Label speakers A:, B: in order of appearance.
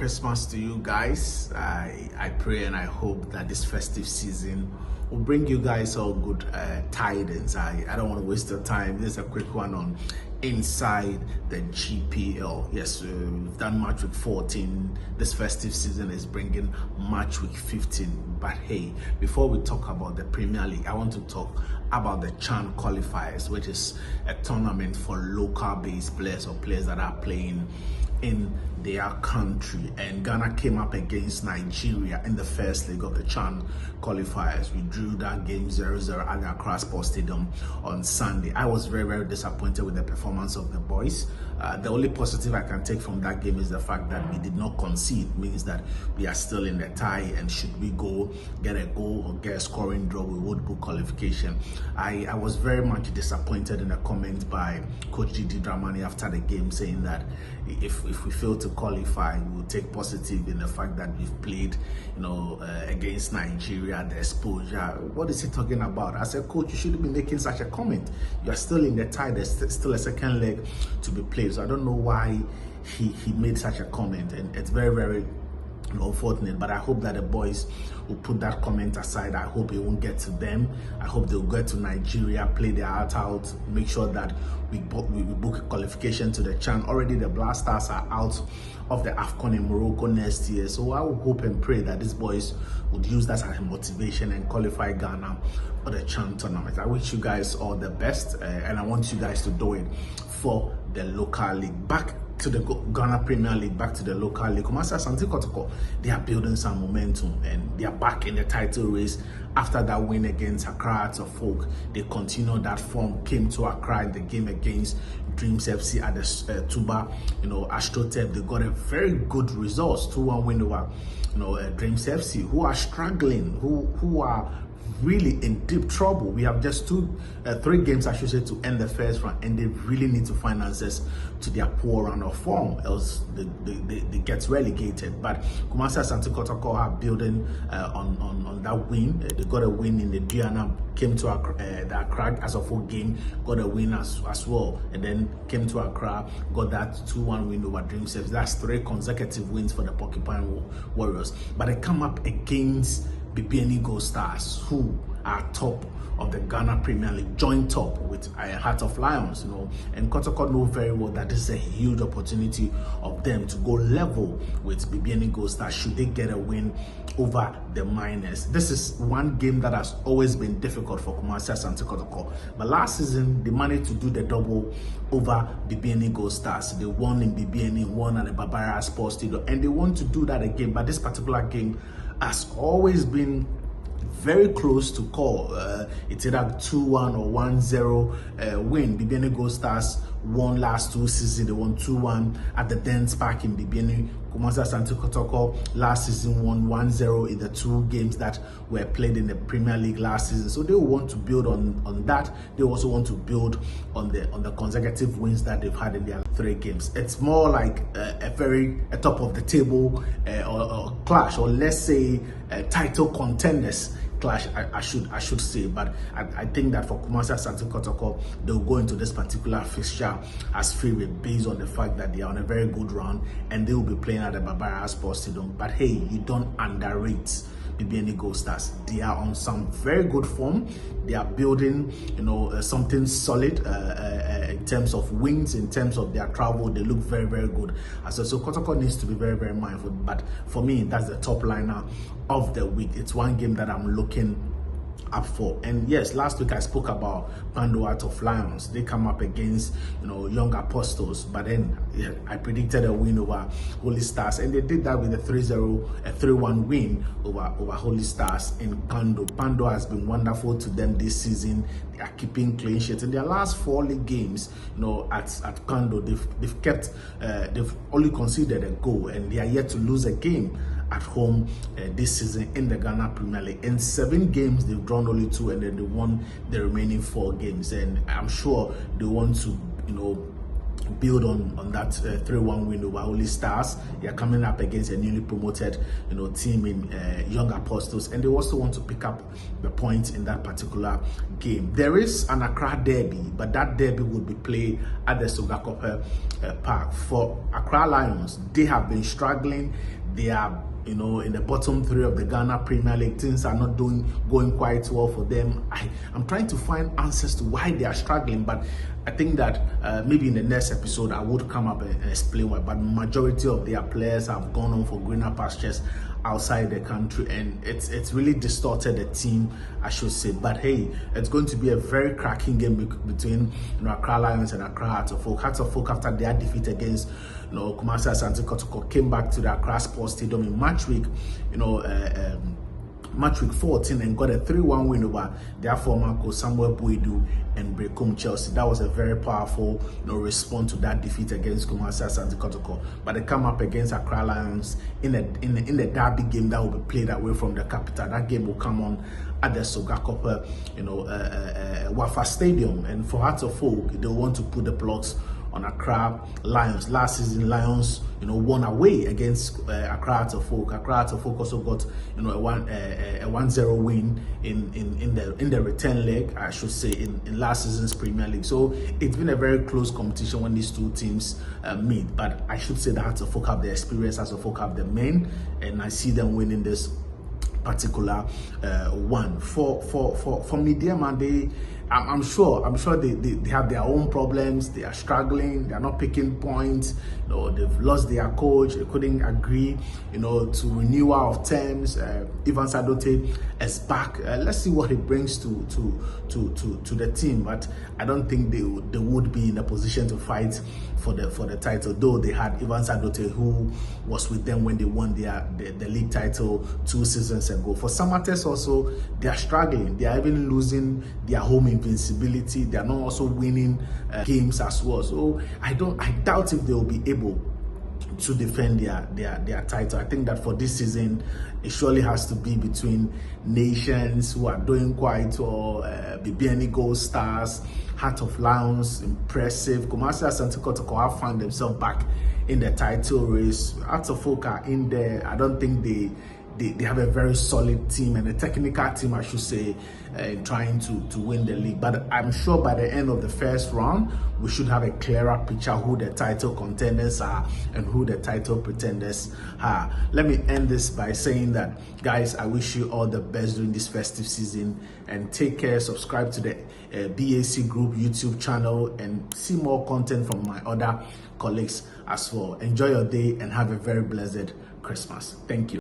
A: Christmas to you guys. I pray and I hope that this festive season will bring you guys all good tidings. I don't want to waste your time. This is a quick one on inside the GPL. Yes, we've done match week 14. This festive season is bringing match week 15. But hey, before we talk about the Premier League, I want to talk about the CHAN qualifiers, which is a tournament for local based players or players that are playing in their country. And Ghana came up against Nigeria in the first leg of the CHAN qualifiers. We drew that game 0-0 at the Accra Sports Stadium on Sunday. I was very disappointed with the performance of the boys. The only positive I can take from that game is the fact that we did not concede. Means that we are still in the tie, and should we go get a goal or get a scoring draw, we would book qualification. I was very much disappointed in a comment by Coach Didi Dramani after the game, saying that if we fail to qualify, we will take positive in the fact that we've played, against Nigeria, the exposure. What is he talking about? As a coach, you shouldn't be making such a comment. You are still in the tie. There's still a second leg to be played. So I don't know why he made such a comment, and it's very unfortunate. But I hope that the boys will put that comment aside. I hope it won't get to them. I hope they'll get to Nigeria, play their heart out, make sure that we book a qualification to the CHAN. Already the Black Stars are out of the AFCON in Morocco next year. So I will hope and pray that these boys would use that as a motivation and qualify Ghana for the CHAN tournament. I wish you guys all the best, and I want you guys to do it for the local league. Back to the Ghana Premier League, back to the local league. Kotoko, they are building some momentum and they are back in the title race after that win against Accra Folk. They continued that form, came to Accra in the game against Dreams FC at the Tuba, Astrotep. They got a very good result, 2-1 win over, Dreams FC, who are struggling, who are really in deep trouble. We have just 3 games, I should say, to end the first round, and they really need to find answers to their poor run of form, else they get relegated. But Kumasi Asante Kotoko are building on that win. They got a win in the Diana, came to the Accra as a full game, got a win as well, and then came to Accra, got that 2-1 win over Dreams FC. That's 3 consecutive wins for the Porcupine Warriors. But they come up against BBN Gold Stars, who are top of the Ghana Premier League, joint top with Heart of Lions, and Kotoko know very well that this is a huge opportunity of them to go level with BBN Gold Stars should they get a win over the Miners. This is one game that has always been difficult for Kumasi Asante Kotoko, but last season they managed to do the double over BBN Gold Stars. They won in BBN, won at the Barbara Sports Stadium, and they want to do that again. But this particular game has always been very close to call. It's either 2-1 or 1-0 win. BBN Gold Stars won last 2 seasons. They won 2-1 at the Dance Park in BBN. Kumasi Asante Kotoko last season won 1-0 in the 2 games that were played in the Premier League last season. So they want to build on that. They also want to build on the consecutive wins that they've had in their 3 games. It's more like a top of the table or clash, or let's say title contenders clash, I should say. But I think that for Kumasi Asante Kotoko, they'll go into this particular fixture as favorite based on the fact that they are on a very good run and they will be playing at the Barbara Sports Stadium. But hey, you don't underrate BBN Gold Stars. They are on some very good form. They are building, something solid in terms of wins, in terms of their travel. They look very good. So Kotoko needs to be very mindful. But for me, that's the top liner of the week. It's one game that I'm looking up for. And yes, last week I spoke about Heart of Lions. They come up against Young Apostles, but then I predicted a win over Holy Stars, and they did that with a 3-1 win over Holy Stars in Pando. Pando has been wonderful to them this season. They are keeping clean sheets in their last 4 league games. At Pando, they've only conceded a goal, and they are yet to lose a game at home this season in the Ghana Premier League. In 7 games, they've drawn only 2, and then they won the remaining 4 games. And I'm sure they want to, build on that 3-1 win over Holy Stars. They are coming up against a newly promoted team in Young Apostles, and they also want to pick up the points in that particular game. There is an Accra derby, but that derby would be played at the Sogakope Park. For Accra Lions, they have been struggling. They are in the bottom 3 of the Ghana Premier League. Things are not going quite well for them. I'm trying to find answers to why they are struggling, but I think that maybe in the next episode I would come up and explain why. But majority of their players have gone on for greener pastures outside the country, and it's really distorted the team, I should say. But hey, it's going to be a very cracking game between Accra Lions and Accra Hearts of Oak. Hearts of Oak, after their defeat against Kumasi Asante Kotoko, came back to the Accra Sports Stadium in match week 14 and got a 3-1 win over their former coach Samuel Boidu and Brekum Chelsea. That was a very powerful response to that defeat against Kumasi Asante Kotoko. But they come up against Accra Lions in the derby game that will be played away from the capital. That game will come on at the Sogakope Wafa Stadium, and for Hearts of Oak, they want to put the blocks on Accra Lions. Last season, Lions won away against Accra Hearts of Oak. Accra Hearts of Oak also got a 1-0 win in the return leg, I should say, in last season's Premier League. So it's been a very close competition when these two teams meet. But I should say that Hearts of Oak have the experience, Hearts of Oak have the men, and I see them winning this particular one. For Media Man, I'm sure they have their own problems. They are struggling. They are not picking points. They've lost their coach. They couldn't agree, to renewal of terms. Ivan Sadote is back. Let's see what he brings to the team. But I don't think they would be in a position to fight for the title. Though they had Ivan Sadote, who was with them when they won the league title 2 seasons ago. For Samates also, they are struggling. They are even losing their home invincibility. They are not also winning games as well. So I doubt if they will be able to defend their title. I think that for this season, it surely has to be between nations who are doing quite well. BBN Gold Stars, Heart of Lions, impressive. Kumasi Asante Kotoko have found themselves back in the title race. Heart of Oak are in there. I don't think they have a very solid team and a technical team, I should say, trying to win the league. But I'm sure by the end of the first round, we should have a clearer picture who the title contenders are and who the title pretenders are. Let me end this by saying that, guys, I wish you all the best during this festive season, and take care. Subscribe to the BAC Group YouTube channel and see more content from my other colleagues as well. Enjoy your day and have a very blessed Christmas. Thank you.